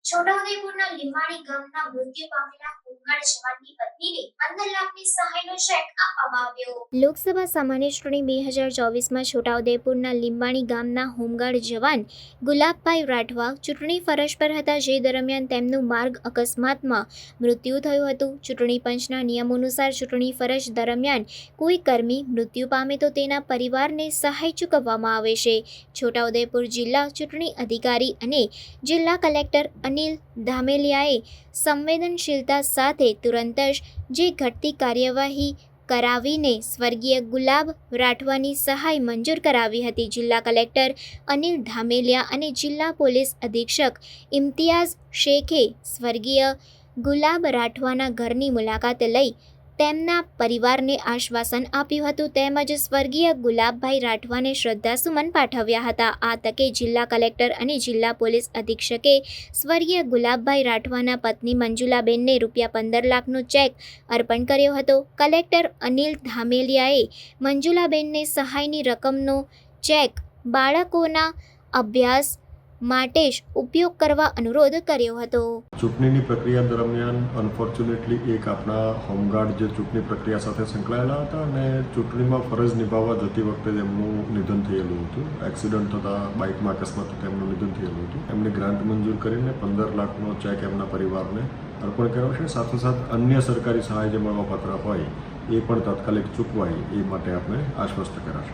છોટાઉદેપુરના લીંબાણી ગામના મૃત્યુ પામેલા હોમગાર્ડ જવાનની પત્નીને 15 લાખની સહાયનો ચેક આપવામાં આવ્યો. લોકસભા સામાન્ય ચૂંટણી 2024માં છોટાઉદેપુરના લીંબાણી ગામના હોમગાર્ડ જવાન ગુલાબભાઈ રાઠવા ચૂંટણી ફરજ પર હતા, જે દરમિયાન તેમનું માર્ગ અકસ્માતમાં મૃત્યુ થયું હતું. ચૂંટણી પંચના નિયમો અનુસાર ચૂંટણી ફરજ દરમિયાન કોઈ કર્મી મૃત્યુ પામે તો તેના પરિવારને સહાય ચૂકવવામાં આવે છે. છોટાઉદેપુર જિલ્લા ચૂંટણી અધિકારી અને જિલ્લા કલેક્ટર અનિલ ધામેલિયાએ સંવેદનશીલતા સાથે તુરંત જ જે ઘટતી કાર્યવાહી કરાવીને સ્વર્ગીય ગુલાબ રાઠવાની સહાય મંજૂર કરાવી હતી. જિલ્લા કલેક્ટર અનિલ ધામેલિયા અને જિલ્લા પોલીસ અધિક્ષક ઇમ્તિયાઝ શેખે સ્વર્ગીય ગુલાબ રાઠવાના ઘરની મુલાકાત લઈ તેમના પરિવારને આશ્વાસન આપ્યું હતું, તેમજ સ્વર્ગીય ગુલાબભાઈ રાઠવાને શ્રદ્ધાસુમન પાઠવ્યા હતા. આ તકે જિલ્લા કલેક્ટર અને જિલ્લા પોલીસ અધિક્ષકે સ્વર્ગીય ગુલાબભાઈ રાઠવાના પત્ની મંજુલાબેનને ₹15 લાખનો ચેક અર્પણ કર્યો હતો. કલેક્ટર અનિલ ધામેલિયાએ મંજુલાબેનને સહાયની રકમનો ચેક બાળકોના અભ્યાસ માટે જ ઉપયોગ કરવા અનુરોધ કર્યો હતો. ચૂંટણીની પ્રક્રિયા દરમિયાન અનફોર્ચ્યુનેટલી એક આપણા હોમગાર્ડ જે ચૂંટણી પ્રક્રિયા સાથે સંકળાયેલા હતા અને ચૂંટણીમાં ફરજ નિભાવવા જતી વખતે તેમનું નિધન થયેલું હતું. એક્સિડન્ટ થતાં બાઇકમાં અકસ્માત થતાં એમનું નિધન થયેલું હતું. એમણે ગ્રાન્ટ મંજૂર કરીને 15 લાખનો ચેક એમના પરિવારને અર્પણ કર્યો છે. સાથોસાથ અન્ય સરકારી સહાય જે મળવાપાત્ર હોય એ પણ તાત્કાલિક ચૂકવાય એ માટે આપણે આશ્વસ્ત કર્યા છે.